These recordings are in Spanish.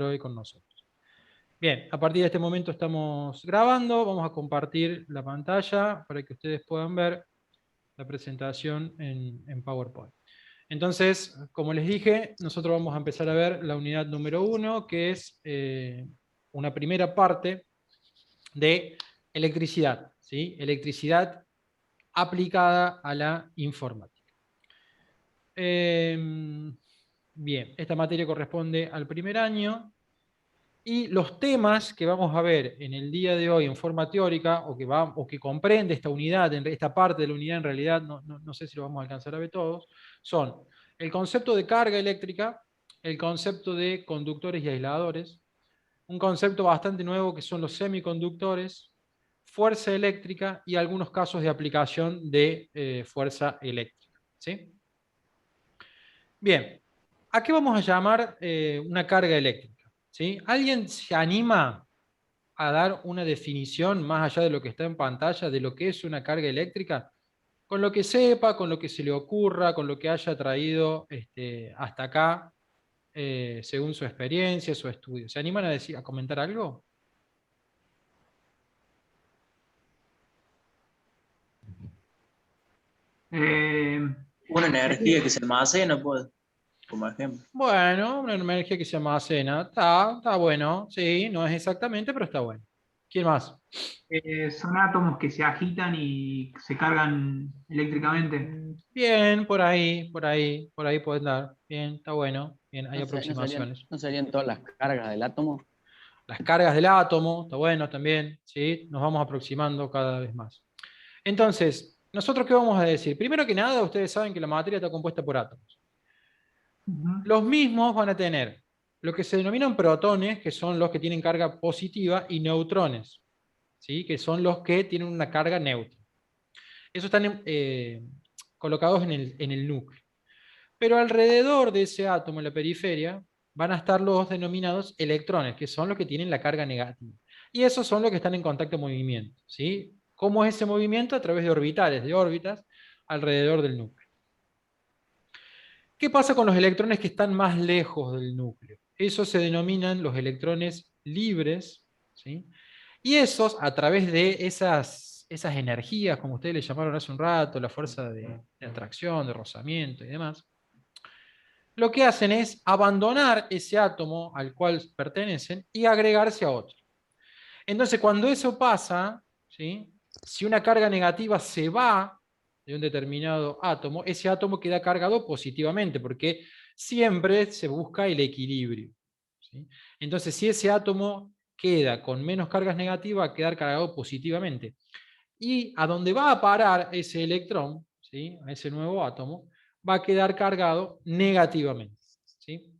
hoy con nosotros. Bien, a partir de este momento estamos grabando, vamos a compartir la pantalla para que ustedes puedan ver la presentación en PowerPoint. Entonces, como les dije, nosotros vamos a empezar a ver la unidad número 1, que es una primera parte de electricidad, ¿sí? Electricidad aplicada a la informática. Bien, esta materia corresponde al primer año y los temas que vamos a ver en el día de hoy en forma teórica o que comprende esta unidad, esta parte de la unidad en realidad, no sé si lo vamos a alcanzar a ver todos, son el concepto de carga eléctrica, el concepto de conductores y aisladores, un concepto bastante nuevo que son los semiconductores, fuerza eléctrica y algunos casos de aplicación de fuerza eléctrica. ¿Sí? Bien, ¿a qué vamos a llamar una carga eléctrica? ¿Sí? ¿Alguien se anima a dar una definición más allá de lo que está en pantalla de lo que es una carga eléctrica? Con lo que sepa, con lo que se le ocurra, con lo que haya traído hasta acá, según su experiencia, su estudio. ¿Se animan a comentar algo? Eh, Una energía que se almacena, pues, como ejemplo. Bueno, una energía que se almacena. Está bueno. Sí, no es exactamente, pero está bueno. ¿Quién más? Son átomos que se agitan y se cargan eléctricamente. Bien, por ahí pueden dar. Bien, está bueno. Bien, hay aproximaciones. No serían todas las cargas del átomo? Las cargas del átomo, está bueno también. ¿Sí? Nos vamos aproximando cada vez más. Entonces, ¿nosotros qué vamos a decir? Primero que nada, ustedes saben que la materia está compuesta por átomos. Los mismos van a tener lo que se denominan protones, que son los que tienen carga positiva, y neutrones, ¿sí? Que son los que tienen una carga neutra. Esos están colocados en el núcleo. Pero alrededor de ese átomo, en la periferia, van a estar los denominados electrones, que son los que tienen la carga negativa. Y esos son los que están en contacto movimiento. ¿Sí? ¿Cómo es ese movimiento? A través de orbitales, de órbitas, alrededor del núcleo. ¿Qué pasa con los electrones que están más lejos del núcleo? Esos se denominan los electrones libres, ¿sí? Y esos, a través de esas energías, como ustedes le llamaron hace un rato, la fuerza de atracción, de rozamiento y demás, lo que hacen es abandonar ese átomo al cual pertenecen y agregarse a otro. Entonces, cuando eso pasa, ¿sí? Si una carga negativa se va de un determinado átomo, ese átomo queda cargado positivamente, porque siempre se busca el equilibrio. ¿Sí? Entonces, si ese átomo queda con menos cargas negativas, va a quedar cargado positivamente. Y a donde va a parar ese electrón, ¿sí? A ese nuevo átomo, va a quedar cargado negativamente. ¿Sí?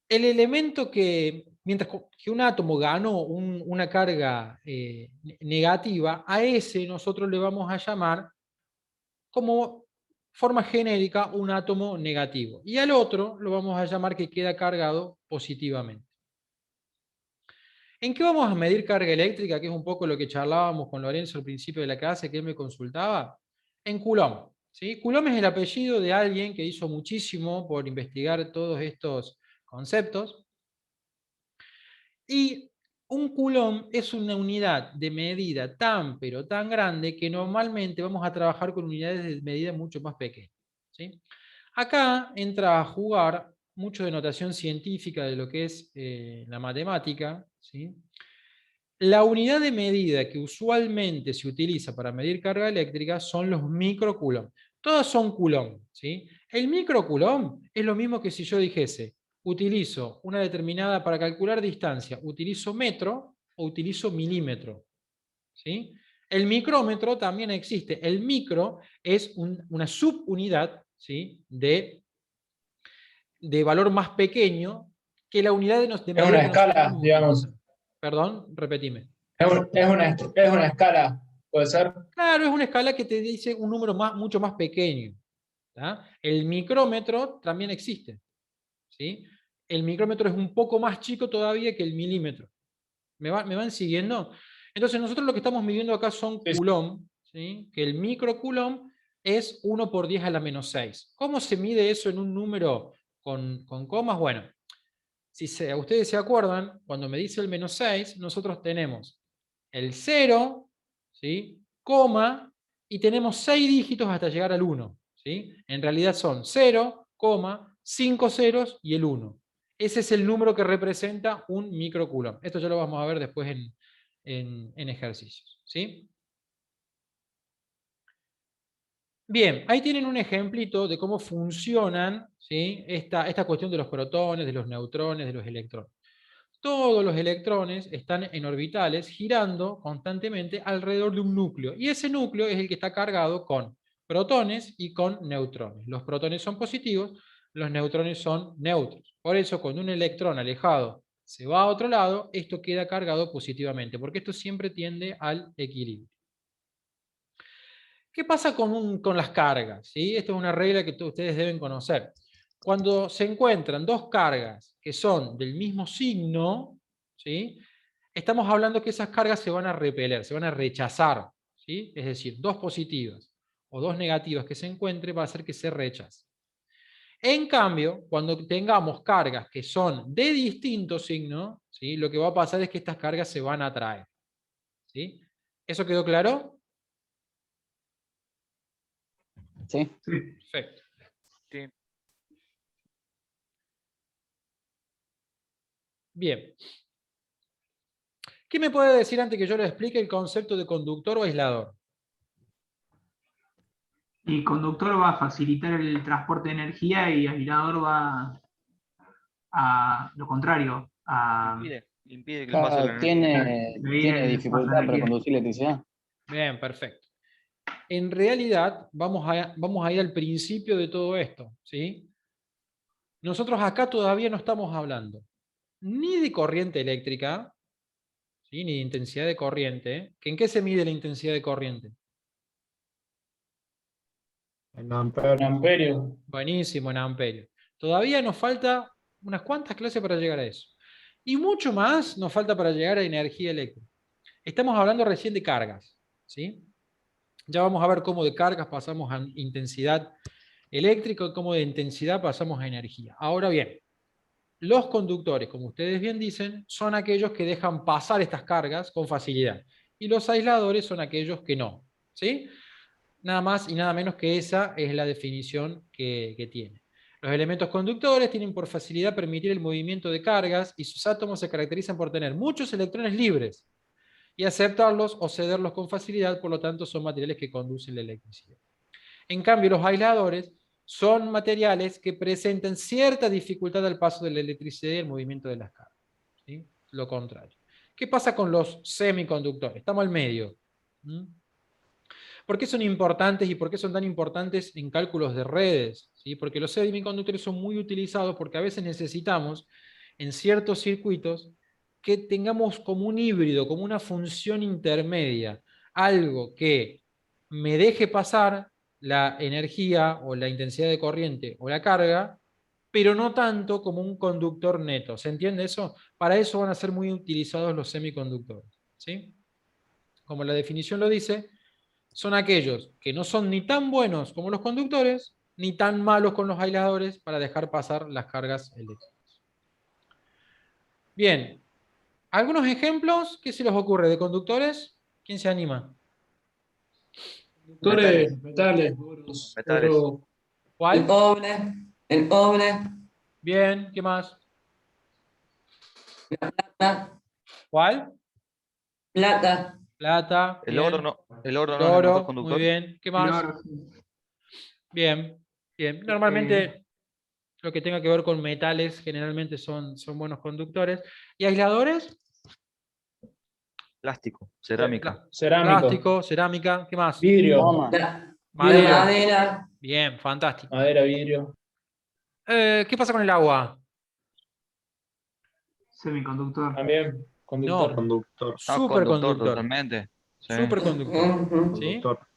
El elemento que, mientras que un átomo ganó una carga negativa, a ese nosotros le vamos a llamar como forma genérica un átomo negativo. Y al otro lo vamos a llamar que queda cargado positivamente. ¿En qué vamos a medir carga eléctrica? Que es un poco lo que charlábamos con Lorenzo al principio de la clase, que él me consultaba. En Coulomb. ¿Sí? Coulomb es el apellido de alguien que hizo muchísimo por investigar todos estos conceptos. Y un Coulomb es una unidad de medida tan, pero tan grande que normalmente vamos a trabajar con unidades de medida mucho más pequeñas. ¿Sí? Acá entra a jugar mucho de notación científica de lo que es la matemática. ¿Sí? La unidad de medida que usualmente se utiliza para medir carga eléctrica son los microcoulomb. Todas son coulomb. ¿Sí? El microcoulomb es lo mismo que si yo dijese, utilizo una determinada, para calcular distancia, utilizo metro o utilizo milímetro. ¿Sí? El micrómetro también existe. El micro es una subunidad, ¿sí? de valor más pequeño que la unidad de Es medida una que nosotros escala, vamos a digamos. utilizar. Perdón, repetime. Es una escala, ¿puede ser? Claro, es una escala que te dice un número mucho más pequeño. ¿Tá? El micrómetro también existe. ¿Sí? El micrómetro es un poco más chico todavía que el milímetro. ¿Me van siguiendo? Entonces nosotros lo que estamos midiendo acá son Sí, sí. coulomb, ¿sí? Que el microcoulomb es 1 por 10 a la menos 6. ¿Cómo se mide eso en un número con comas? Bueno, ustedes se acuerdan, cuando me dice el menos 6, nosotros tenemos el 0, ¿sí? Coma, y tenemos 6 dígitos hasta llegar al 1. ¿Sí? En realidad son 0, 5 ceros y el 1. Ese es el número que representa un microcoulomb. Esto ya lo vamos a ver después en ejercicios. ¿Sí? Bien, ahí tienen un ejemplito de cómo funcionan, ¿sí? esta cuestión de los protones, de los neutrones, de los electrones. Todos los electrones están en orbitales girando constantemente alrededor de un núcleo. Y ese núcleo es el que está cargado con protones y con neutrones. Los protones son positivos, los neutrones son neutros. Por eso, cuando un electrón alejado se va a otro lado, esto queda cargado positivamente, porque esto siempre tiende al equilibrio. ¿Qué pasa con las cargas? ¿Sí? Esto es una regla que ustedes deben conocer. Cuando se encuentran dos cargas que son del mismo signo, ¿sí? Estamos hablando que esas cargas se van a repeler, se van a rechazar. ¿Sí? Es decir, dos positivas o dos negativas que se encuentren va a hacer que se rechacen. En cambio, cuando tengamos cargas que son de distinto signo, ¿sí? Lo que va a pasar es que estas cargas se van a atraer. ¿Sí? ¿Eso quedó claro? Sí. Sí. Perfecto. Sí. Bien. ¿Qué me puede decir antes que yo le explique el concepto de conductor o aislador? Y conductor va a facilitar el transporte de energía y aislador va a lo contrario, a Impide que el paso de la energía. Tiene medir el paso de dificultad para energía. conducir electricidad. Bien, perfecto. En realidad, vamos a ir al principio de todo esto, ¿sí? Nosotros acá todavía no estamos hablando ni de corriente eléctrica, ¿sí? Ni de intensidad de corriente. ¿En qué se mide la intensidad de corriente? En amperio. Buenísimo, en amperio. Todavía nos falta unas cuantas clases para llegar a eso. Y mucho más nos falta para llegar a energía eléctrica. Estamos hablando recién de cargas, ¿sí? Ya vamos a ver cómo de cargas pasamos a intensidad eléctrica y cómo de intensidad pasamos a energía. Ahora bien, los conductores, como ustedes bien dicen, son aquellos que dejan pasar estas cargas con facilidad. Y los aisladores son aquellos que no, ¿sí? Nada más y nada menos que esa es la definición que tiene. Los elementos conductores tienen por facilidad permitir el movimiento de cargas y sus átomos se caracterizan por tener muchos electrones libres y aceptarlos o cederlos con facilidad, por lo tanto son materiales que conducen la electricidad. En cambio, los aisladores son materiales que presentan cierta dificultad al paso de la electricidad y el movimiento de las cargas. ¿Sí? Lo contrario. ¿Qué pasa con los semiconductores? Estamos al medio. ¿Por qué son importantes y por qué son tan importantes en cálculos de redes? ¿Sí? Porque los semiconductores son muy utilizados porque a veces necesitamos en ciertos circuitos que tengamos como un híbrido, como una función intermedia, algo que me deje pasar la energía o la intensidad de corriente o la carga, pero no tanto como un conductor neto. ¿Se entiende eso? Para eso van a ser muy utilizados los semiconductores. ¿Sí? Como la definición lo dice, son aquellos que no son ni tan buenos como los conductores, ni tan malos con los aisladores para dejar pasar las cargas eléctricas. Bien, algunos ejemplos, ¿qué se les ocurre de conductores? ¿Quién se anima? Metales, Metales. oro, ¿Cuál? El cobre, Bien, ¿qué más? plata, ¿Cuál? plata, Plata. El bien. oro no es el El mejor oro, conductor. muy bien. ¿Qué El más? oro, sí. Bien, bien. Normalmente lo que tenga que ver con metales generalmente son buenos conductores. ¿Y aisladores? Plástico, cerámica. cerámico, Plástico, cerámica, ¿qué más? vidrio, Goma. Madera. madera, Bien, fantástico. madera, vidrio. ¿Qué pasa con el agua? Semiconductor. También conductor. No, Conductor. superconductor. Totalmente. Sí. Superconductor. ujú, ¿Sí? Conductor.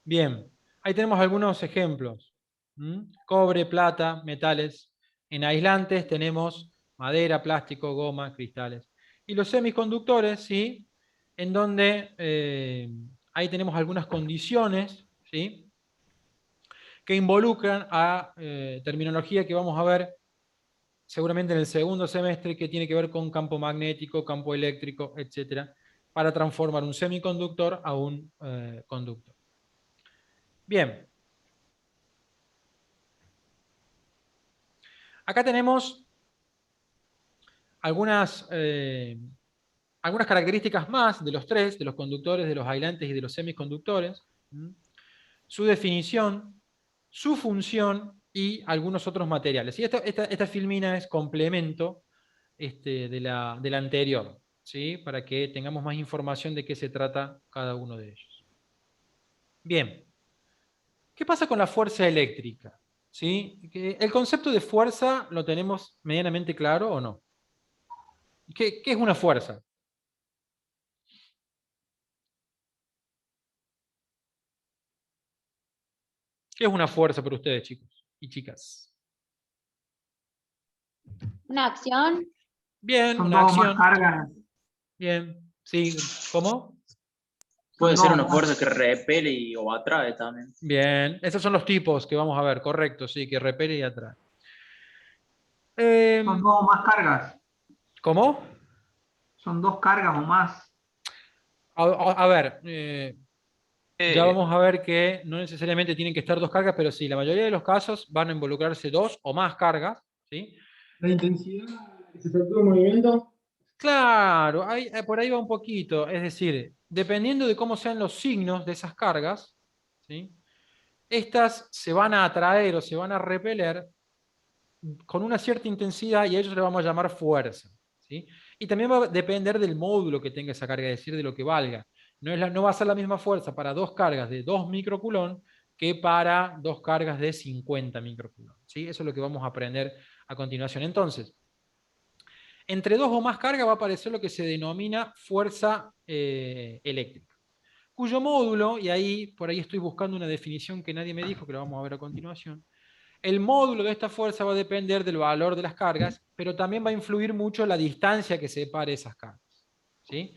Bien, ahí tenemos algunos ejemplos. Cobre, plata, metales. En aislantes tenemos madera, plástico, goma, cristales. Y los semiconductores, ¿sí? En donde ahí tenemos algunas condiciones, ¿sí? Que involucran a terminología que vamos a ver seguramente en el segundo semestre, que tiene que ver con campo magnético, campo eléctrico, etcétera, para transformar un semiconductor a un conductor. Bien. Acá tenemos algunas características más de los tres, de los conductores, de los aislantes y de los semiconductores. Su definición, su función y algunos otros materiales. Y esta filmina es complemento de la anterior, ¿sí? Para que tengamos más información de qué se trata cada uno de ellos. Bien. ¿Qué pasa con la fuerza eléctrica? ¿Sí? ¿El concepto de fuerza lo tenemos medianamente claro o no? ¿Qué es una fuerza? ¿Qué es una fuerza para ustedes, chicos y chicas? Una acción. Bien, Son una dos más acción. cargas. Bien, sí, ¿cómo? Puede Son ser dos una fuerza que repele o atrae también. Bien, esos son los tipos que vamos a ver, correcto, sí, que repele y atrae. Son dos más cargas. ¿Cómo? Son dos cargas o más. A ver, ya vamos a ver que no necesariamente tienen que estar dos cargas, pero sí, la mayoría de los casos van a involucrarse dos o más cargas, ¿sí? La intensidad que se efectúa el movimiento. Claro, por ahí va un poquito. Es decir, dependiendo de cómo sean los signos de esas cargas, ¿sí? Estas se van a atraer o se van a repeler con una cierta intensidad y a ellos le vamos a llamar fuerza, ¿sí? Y también va a depender del módulo que tenga esa carga, es decir, de lo que valga. No va a ser la misma fuerza para dos cargas de 2 microcoulomb que para dos cargas de 50 microcoulomb, ¿sí? Eso es lo que vamos a aprender a continuación. Entonces, entre dos o más cargas va a aparecer lo que se denomina fuerza eléctrica, cuyo módulo, y ahí por ahí estoy buscando una definición que nadie me dijo, que lo vamos a ver a continuación. El módulo de esta fuerza va a depender del valor de las cargas, pero también va a influir mucho la distancia que separe esas cargas, ¿sí?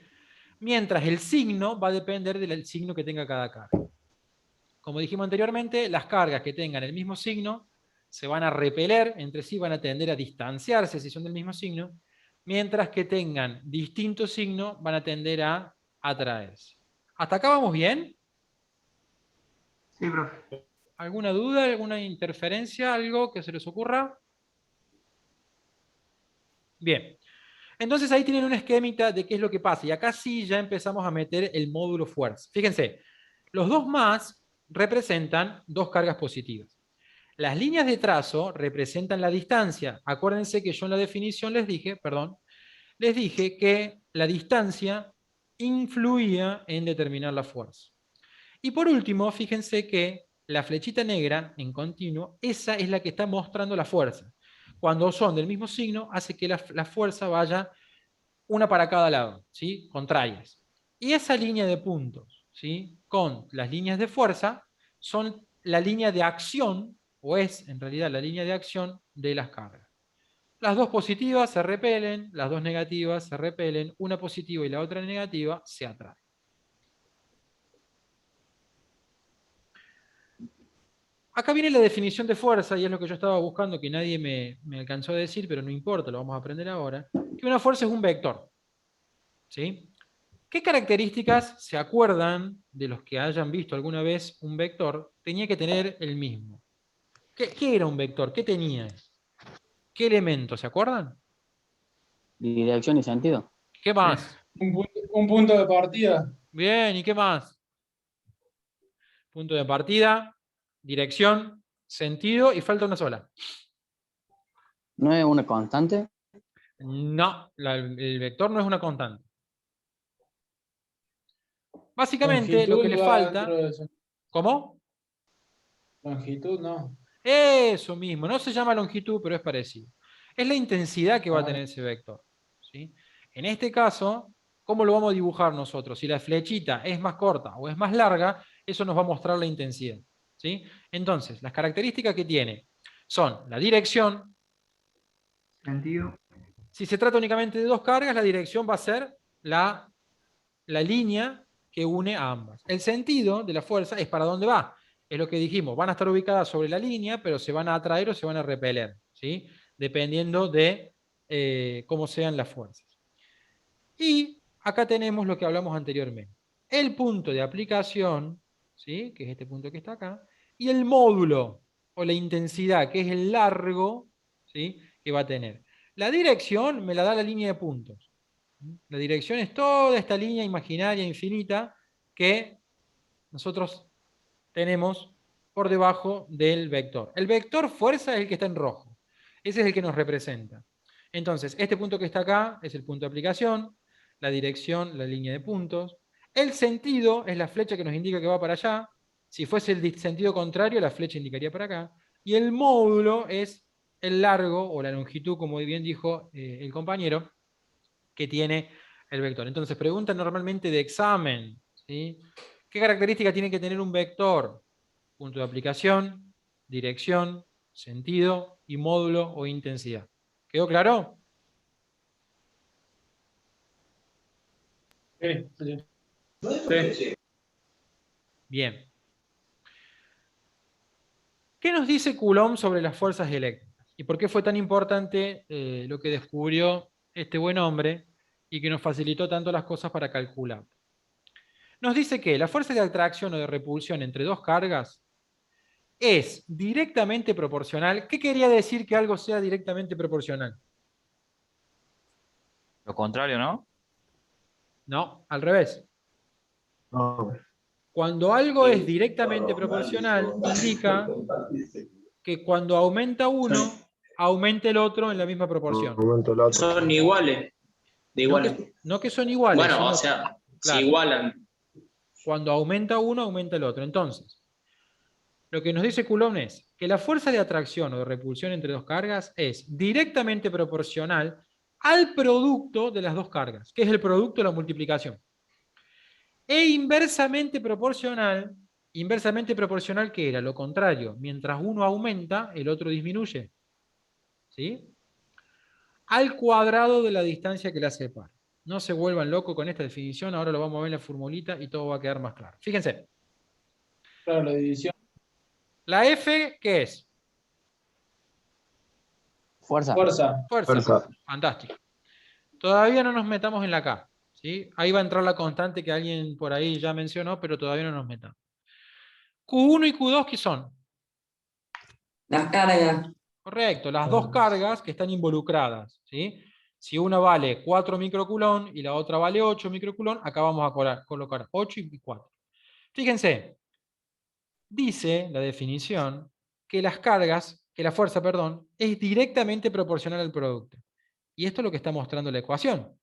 Mientras el signo va a depender del signo que tenga cada carga. Como dijimos anteriormente, las cargas que tengan el mismo signo se van a repeler entre sí, van a tender a distanciarse si son del mismo signo, mientras que tengan distinto signo van a tender a atraerse. ¿Hasta acá vamos bien? Sí, profe. ¿Alguna duda, alguna interferencia, algo que se les ocurra? Bien. Entonces ahí tienen una esquemita de qué es lo que pasa. Y acá sí ya empezamos a meter el módulo fuerza. Fíjense, los dos más representan dos cargas positivas. Las líneas de trazo representan la distancia. Acuérdense que yo en la definición les dije que la distancia influía en determinar la fuerza. Y por último, fíjense que la flechita negra en continuo, esa es la que está mostrando la fuerza. Cuando son del mismo signo, hace que la fuerza vaya una para cada lado, ¿sí? Contrarias. Y esa línea de puntos, ¿sí? Con las líneas de fuerza, son la línea de acción, o es en realidad la línea de acción de las cargas. Las dos positivas se repelen, las dos negativas se repelen, una positiva y la otra negativa se atraen. Acá viene la definición de fuerza, y es lo que yo estaba buscando, que nadie me alcanzó a decir, pero no importa, lo vamos a aprender ahora, que una fuerza es un vector, ¿sí? ¿Qué características se acuerdan de los que hayan visto alguna vez un vector? Tenía que tener el mismo. ¿Qué era un vector? ¿Qué tenía? ¿Qué elementos? ¿Se acuerdan? Dirección y sentido. ¿Qué más? Un punto de partida. Bien, ¿y qué más? Punto de partida, dirección, sentido y falta una sola. ¿No es una constante? No, el vector no es una constante. Básicamente lo que le falta... ¿Cómo? Longitud, no. Eso mismo, no se llama longitud, pero es parecido. Es la intensidad que va a tener ese vector, ¿sí? En este caso, ¿cómo lo vamos a dibujar nosotros? Si la flechita es más corta o es más larga, eso nos va a mostrar la intensidad, ¿sí? Entonces, las características que tiene son la dirección. Sentido. Si se trata únicamente de dos cargas, la dirección va a ser la línea que une a ambas. El sentido de la fuerza es para dónde va. Es lo que dijimos, van a estar ubicadas sobre la línea, pero se van a atraer o se van a repeler, ¿sí? dependiendo de cómo sean las fuerzas. Y acá tenemos lo que hablamos anteriormente. El punto de aplicación, ¿sí? Que es este punto que está acá, y el módulo o la intensidad, que es el largo, ¿sí? Que va a tener. La dirección me la da la línea de puntos. La dirección es toda esta línea imaginaria infinita que nosotros tenemos por debajo del vector. El vector fuerza es el que está en rojo. Ese es el que nos representa. Entonces, este punto que está acá es el punto de aplicación, la dirección, la línea de puntos. El sentido es la flecha que nos indica que va para allá. Si fuese el sentido contrario, la flecha indicaría para acá. Y el módulo es el largo o la longitud, como bien dijo el compañero, que tiene el vector. Entonces, preguntan normalmente de examen, ¿sí? ¿Qué característica tiene que tener un vector? Punto de aplicación, dirección, sentido y módulo o intensidad. ¿Quedó claro? Sí, sí. Sí. Bien. ¿Qué nos dice Coulomb sobre las fuerzas eléctricas? ¿Y por qué fue tan importante lo que descubrió este buen hombre y que nos facilitó tanto las cosas para calcular? Nos dice que la fuerza de atracción o de repulsión entre dos cargas es directamente proporcional. ¿Qué quería decir que algo sea directamente proporcional? Lo contrario, ¿no? No, al revés. Cuando algo es directamente proporcional, indica que cuando aumenta uno, aumenta el otro en la misma proporción. Son iguales, de iguales. No que son iguales, Bueno, sino o sea, se claro, igualan. cuando aumenta uno, aumenta el otro. Entonces, lo que nos dice Coulomb es que la fuerza de atracción o de repulsión entre dos cargas es directamente proporcional al producto de las dos cargas, que es el producto de la multiplicación. E inversamente proporcional que era lo contrario, mientras uno aumenta, el otro disminuye. ¿Sí? Al cuadrado de la distancia que la separa. No se vuelvan locos con esta definición, ahora lo vamos a ver en la formulita y todo va a quedar más claro. Fíjense. Claro, la división. ¿La F qué es? Fuerza. Fuerza. Fuerza. Fantástico. Todavía no nos metamos en la K. ¿Sí? Ahí va a entrar la constante que alguien por ahí ya mencionó, pero todavía no nos metamos. Q1 y Q2, ¿qué son? Las cargas. Correcto, las dos cargas que están involucradas. ¿Sí? Si una vale 4 microcoulomb y la otra vale 8 microcoulomb, acá vamos a colocar 8 y 4. Fíjense, dice la definición que la fuerza, perdón, es directamente proporcional al producto. Y esto es lo que está mostrando la ecuación.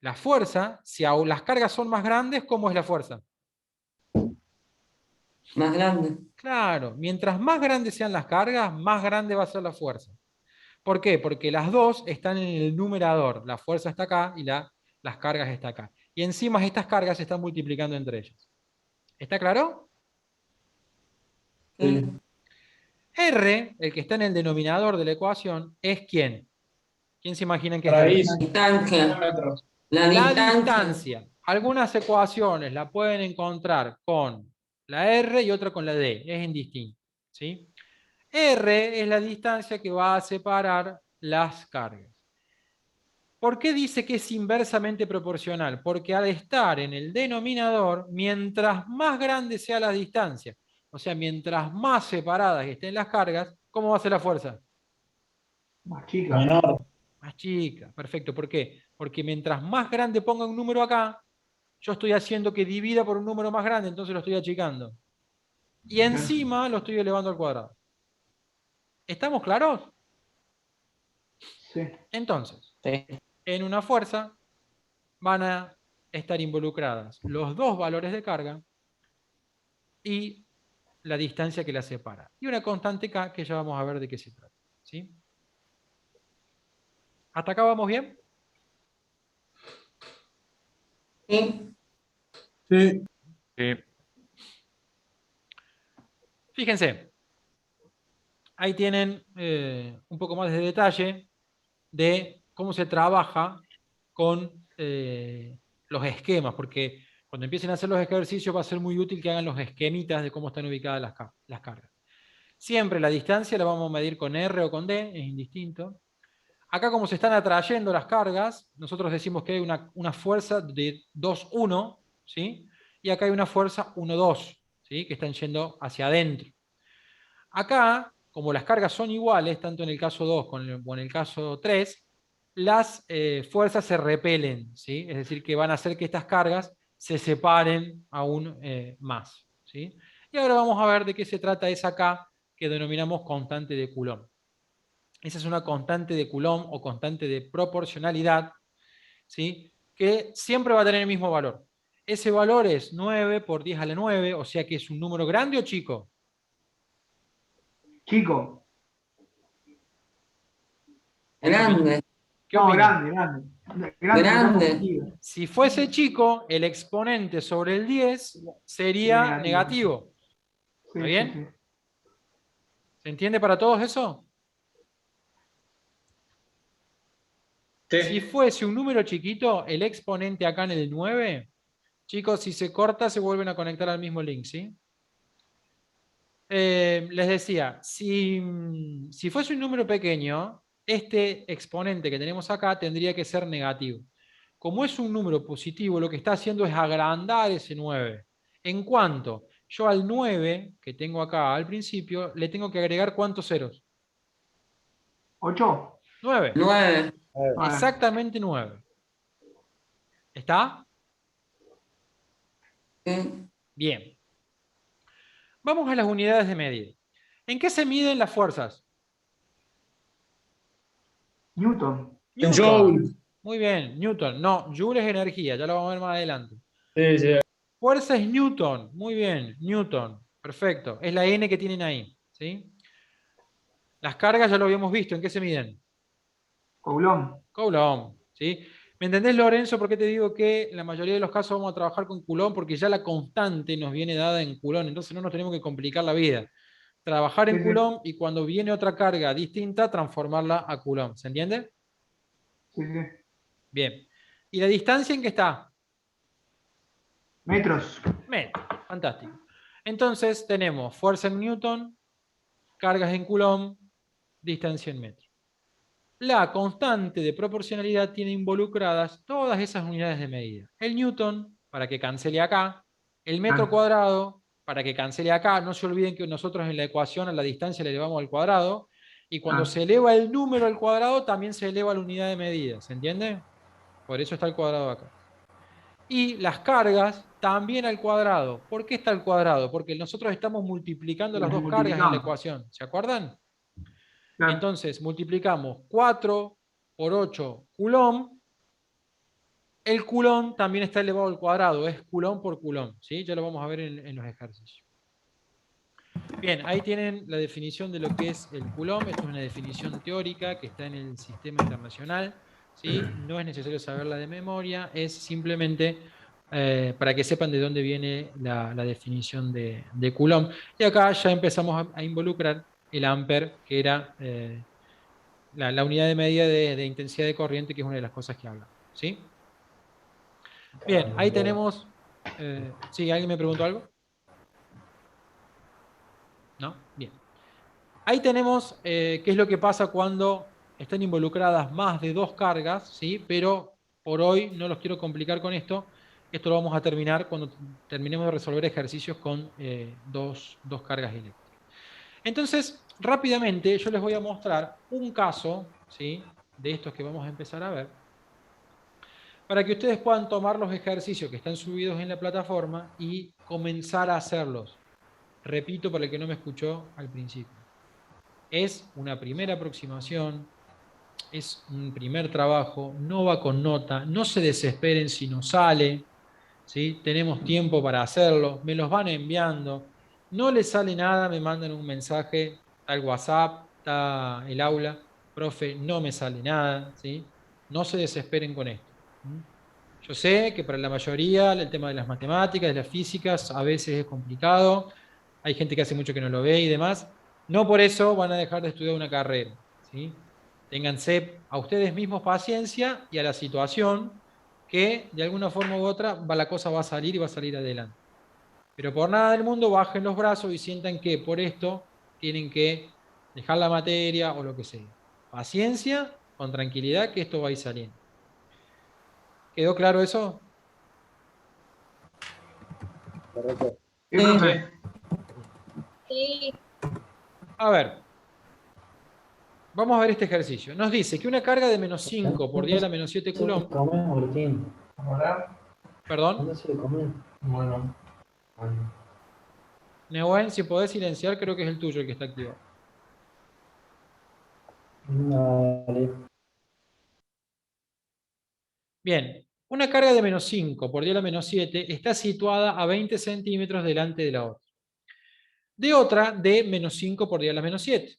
La fuerza, si las cargas son más grandes, ¿cómo es la fuerza? Más grande. Claro, mientras más grandes sean las cargas, más grande va a ser la fuerza. ¿Por qué? Porque las dos están en el numerador. La fuerza está acá y las cargas están acá. Y encima estas cargas se están multiplicando entre ellas. ¿Está claro? Sí. R, el que está en el denominador de la ecuación, es ¿quién? ¿Quién se imaginan que es R? Raíz. La distancia. Kilómetros. La La distancia. distancia. Algunas ecuaciones la pueden encontrar con la R y otra con la D. Es indistinto. ¿Sí? R es la distancia que va a separar las cargas. ¿Por qué dice que es inversamente proporcional? Porque al estar en el denominador, mientras más grande sea la distancia, o sea, mientras más separadas estén las cargas, ¿cómo va a ser la fuerza? Más chica. Menor. Más chica, perfecto. ¿Por qué? Porque mientras más grande ponga un número acá, yo estoy haciendo que divida por un número más grande, entonces lo estoy achicando. Y encima lo estoy elevando al cuadrado. ¿Estamos claros? Sí. Entonces, Sí. en una fuerza van a estar involucradas los dos valores de carga y la distancia que la separa. Y una constante K que ya vamos a ver de qué se trata. ¿Sí? ¿Hasta acá vamos bien? Sí. Sí. Sí. Fíjense, ahí tienen un poco más de detalle de cómo se trabaja con los esquemas, porque cuando empiecen a hacer los ejercicios va a ser muy útil que hagan los esquemitas de cómo están ubicadas las cargas. Siempre la distancia la vamos a medir con R o con D, es indistinto. Acá, como se están atrayendo las cargas, nosotros decimos que hay una fuerza de 2-1, ¿sí? Y acá hay una fuerza 1-2, ¿sí? Que están yendo hacia adentro. Acá, como las cargas son iguales, tanto en el caso 2 como en el caso 3, las fuerzas se repelen, ¿sí? Es decir, que van a hacer que estas cargas se separen aún más, ¿sí? Y ahora vamos a ver de qué se trata esa K que denominamos constante de Coulomb. Esa es una constante de Coulomb o constante de proporcionalidad, ¿sí? Que siempre va a tener el mismo valor. Ese valor es 9 por 10 a la 9, o sea que es un número grande o chico. Chico. Grande. ¿Qué No, opinan? grande. Grande. Si fuese chico, el exponente sobre el 10 sería negativo. Sí, ¿Está bien? sí. ¿Se entiende para todos eso? Si fuese un número chiquito, el exponente acá en el 9, chicos, si se corta, se vuelven a conectar al mismo link, ¿sí? Les decía, si fuese un número pequeño, este exponente que tenemos acá tendría que ser negativo. Como es un número positivo, lo que está haciendo es agrandar ese 9. ¿En cuánto? Yo al 9, que tengo acá al principio, le tengo que agregar ¿cuántos ceros? 8. 9. 9. Exactamente 9. ¿Está? Sí. Bien. Vamos a las unidades de medida. ¿En qué se miden las fuerzas? Newton. Joule. Muy bien, Newton. No, Joule es energía, ya lo vamos a ver más adelante. Sí, sí. Fuerza es Newton. Muy bien, Newton. Perfecto. Es la N que tienen ahí, ¿sí? Las cargas ya lo habíamos visto. ¿En qué se miden? Coulomb. Coulomb, ¿sí? ¿Me entendés, Lorenzo, por qué te digo que en la mayoría de los casos vamos a trabajar con Coulomb? Porque ya la constante nos viene dada en Coulomb, entonces no nos tenemos que complicar la vida. Trabajar en Sí, sí. Coulomb y cuando viene otra carga distinta, transformarla a Coulomb. ¿Se entiende? Sí, sí. Bien. ¿Y la distancia en qué está? Metros. Metros. Fantástico. Entonces tenemos fuerza en Newton, cargas en Coulomb, distancia en metros. La constante de proporcionalidad tiene involucradas todas esas unidades de medida. El Newton, para que cancele acá. El metro cuadrado, para que cancele acá. No se olviden que nosotros en la ecuación a la distancia le elevamos al cuadrado. Y cuando se eleva el número al cuadrado, también se eleva la unidad de medida. ¿Se entiende? Por eso está el cuadrado acá. Y las cargas también al cuadrado. ¿Por qué está al cuadrado? Porque nosotros estamos multiplicando las dos cargas en la ecuación. ¿Se acuerdan? Claro. Entonces multiplicamos 4 por 8 Coulomb. El Coulomb también está elevado al cuadrado. Es Coulomb por Coulomb. ¿Sí? Ya lo vamos a ver en los ejercicios. Bien, ahí tienen la definición de lo que es el Coulomb. Esto es una definición teórica que está en el sistema internacional. ¿Sí? No es necesario saberla de memoria, es simplemente para que sepan de dónde viene la definición de Coulomb. Y acá ya empezamos a involucrar el ampere, que era la unidad de medida de intensidad de corriente, que es una de las cosas que habla. ¿Sí? Bien, ahí tenemos... ¿Sí? ¿Alguien me preguntó algo? ¿No? Bien. Ahí tenemos qué es lo que pasa cuando están involucradas más de dos cargas, ¿sí? Pero por hoy no los quiero complicar con esto. Esto lo vamos a terminar cuando terminemos de resolver ejercicios con dos cargas eléctricas. Entonces, rápidamente yo les voy a mostrar un caso, ¿sí? De estos que vamos a empezar a ver, para que ustedes puedan tomar los ejercicios que están subidos en la plataforma y comenzar a hacerlos. Repito para el que no me escuchó al principio. Es una primera aproximación, es un primer trabajo, no va con nota, no se desesperen si no sale, ¿sí? Tenemos tiempo para hacerlo, me los van enviando, no les sale nada, me mandan un mensaje al WhatsApp, está el aula, profe, no me sale nada, ¿sí? No se desesperen con esto. Yo sé que para la mayoría el tema de las matemáticas, de las físicas, a veces es complicado, hay gente que hace mucho que no lo ve y demás. No por eso van a dejar de estudiar una carrera, ¿sí? Ténganse a ustedes mismos paciencia y a la situación que de alguna forma u otra la cosa va a salir y va a salir adelante. Pero por nada del mundo bajen los brazos y sientan que por esto tienen que dejar la materia o lo que sea. Paciencia, con tranquilidad, que esto va a ir saliendo. ¿Quedó claro eso? Correcto. Sí, profe. A ver. Vamos a ver este ejercicio. Nos dice que una carga de menos 5 por 10 a la menos 7 coulomb. Perdón. Bueno. Nehuen, si podés silenciar, creo que es el tuyo el que está activado. Dale. Bien, una carga de menos 5 por 10 a la menos 7 está situada a 20 centímetros delante de la otra. De otra, de menos 5 por 10 a la menos 7.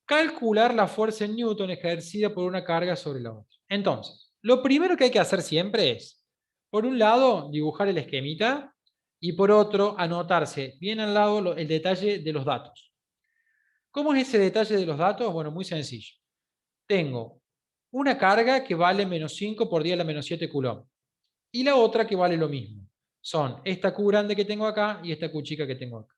Calcular la fuerza en Newton ejercida por una carga sobre la otra. Entonces, lo primero que hay que hacer siempre es, por un lado, dibujar el esquemita y por otro, anotarse bien al lado el detalle de los datos. ¿Cómo es ese detalle de los datos? Bueno, muy sencillo. Tengo una carga que vale menos 5 por 10 a la menos 7 coulomb y la otra que vale lo mismo. Son esta Q grande que tengo acá y esta Q chica que tengo acá.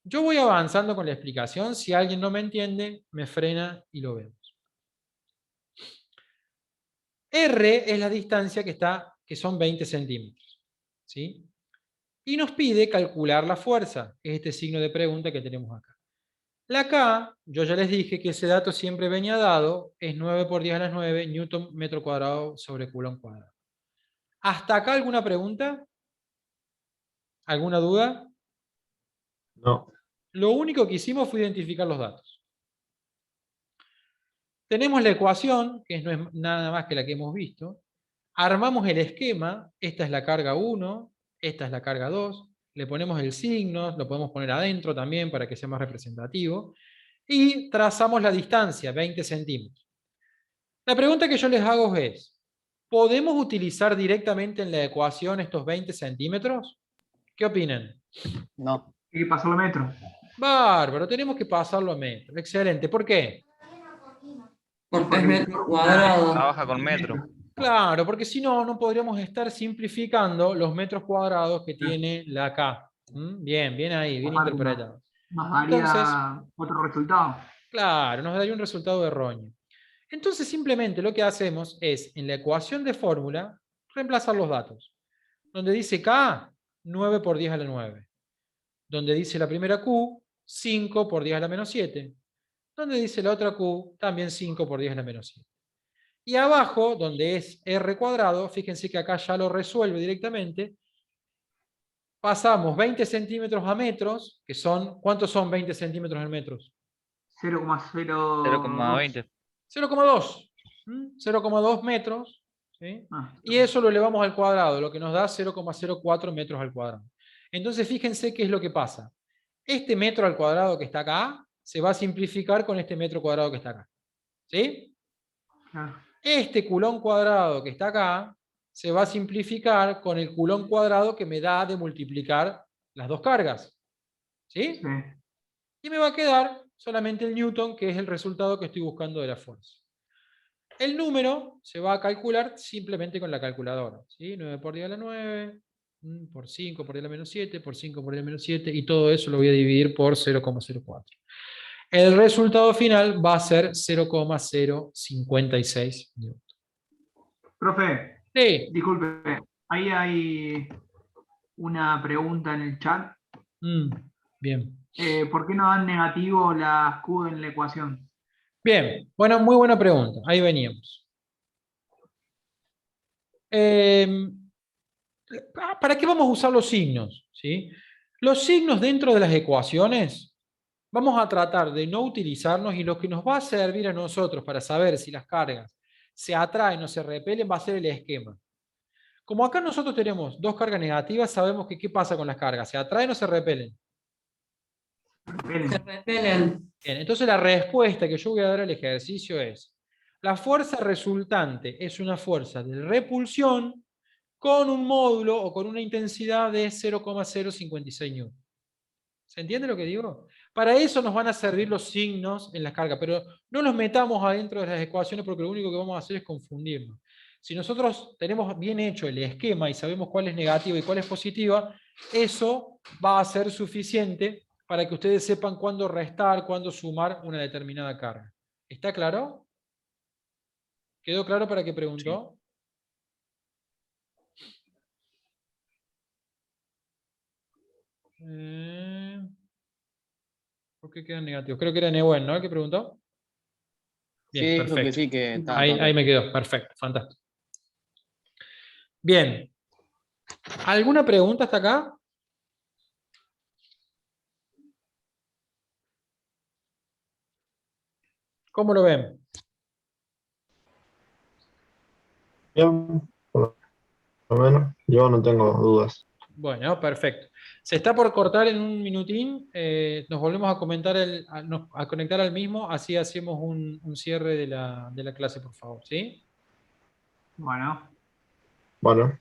Yo voy avanzando con la explicación. Si alguien no me entiende, me frena y lo vemos. R es la distancia que son 20 centímetros. ¿Sí? Y nos pide calcular la fuerza, que es este signo de pregunta que tenemos acá. La K, yo ya les dije que ese dato siempre venía dado, es 9 por 10 a las 9 newton metro cuadrado sobre coulomb cuadrado. ¿Hasta acá alguna pregunta? ¿Alguna duda? No. Lo único que hicimos fue identificar los datos. Tenemos la ecuación, que no es nada más que la que hemos visto. Armamos el esquema, esta es la carga 1, esta es la carga 2, le ponemos el signo, lo podemos poner adentro también para que sea más representativo, y trazamos la distancia, 20 centímetros. La pregunta que yo les hago es, ¿podemos utilizar directamente en la ecuación estos 20 centímetros? ¿Qué opinan? No. Hay que pasarlo a metro. Bárbaro, tenemos que pasarlo a metro. Excelente. ¿Por qué? Porque es metro cuadrado. Trabaja con metro. Claro, porque si no, no podríamos estar simplificando los metros cuadrados que tiene la K. Bien, bien ahí, bien interpretado. Nos daría Entonces, otro resultado. claro, nos daría un resultado erróneo. Entonces, simplemente lo que hacemos es, en la ecuación de fórmula, reemplazar los datos. Donde dice K, 9 por 10 a la 9. Donde dice la primera Q, 5 por 10 a la menos 7. Donde dice la otra Q, también 5 por 10 a la menos 7. Y abajo, donde es R cuadrado, fíjense que acá ya lo resuelve directamente. Pasamos 20 centímetros a metros, que son, ¿cuántos son 20 centímetros en metros? 0,20. 0,2. 0,2 metros. ¿Sí? Y eso lo elevamos al cuadrado, lo que nos da 0,04 metros al cuadrado. Entonces fíjense qué es lo que pasa. Este metro al cuadrado que está acá se va a simplificar con este metro cuadrado que está acá. ¿Sí? Este culón cuadrado que está acá se va a simplificar con el culón cuadrado que me da de multiplicar las dos cargas. ¿Sí? Sí. Y me va a quedar solamente el newton, que es el resultado que estoy buscando de la fuerza. El número se va a calcular simplemente con la calculadora. ¿Sí? 9 por 10 a la 9, por 5 por 10 a la menos 7, por 5 por 10 a la menos 7, y todo eso lo voy a dividir por 0,04. El resultado final va a ser 0,056 newton. Profe, Sí. disculpe, ahí hay una pregunta en el chat. Bien. ¿Por qué no dan negativo las Q en la ecuación? Bien, bueno, muy buena pregunta. Ahí veníamos. ¿Para qué vamos a usar los signos? ¿Sí? Los signos dentro de las ecuaciones vamos a tratar de no utilizarnos, y lo que nos va a servir a nosotros para saber si las cargas se atraen o se repelen va a ser el esquema. Como acá nosotros tenemos dos cargas negativas, sabemos que ¿qué pasa con las cargas? ¿Se atraen o se repelen? Se repelen. Bien, entonces la respuesta que yo voy a dar al ejercicio es: la fuerza resultante es una fuerza de repulsión con un módulo o con una intensidad de 0,056 newton. ¿Se entiende lo que digo? Para eso nos van a servir los signos en las cargas, pero no los metamos adentro de las ecuaciones, porque lo único que vamos a hacer es confundirnos. Si nosotros tenemos bien hecho el esquema y sabemos cuál es negativa y cuál es positiva, eso va a ser suficiente para que ustedes sepan cuándo restar, cuándo sumar una determinada carga. ¿Está claro? ¿Quedó claro para qué preguntó? ¿Por qué quedan negativos? Creo que era Nehuen, ¿no? ¿El que preguntó? Bien, Sí, perfecto. creo que sí, que está Ahí me quedó, perfecto, fantástico. Bien. ¿Alguna pregunta hasta acá? ¿Cómo lo ven? Bien, por lo menos. Yo no tengo dudas. Bueno, perfecto. Se está por cortar en un minutín. Nos volvemos a a conectar al mismo, así hacemos un cierre de la clase, por favor. ¿Sí? Bueno. Bueno.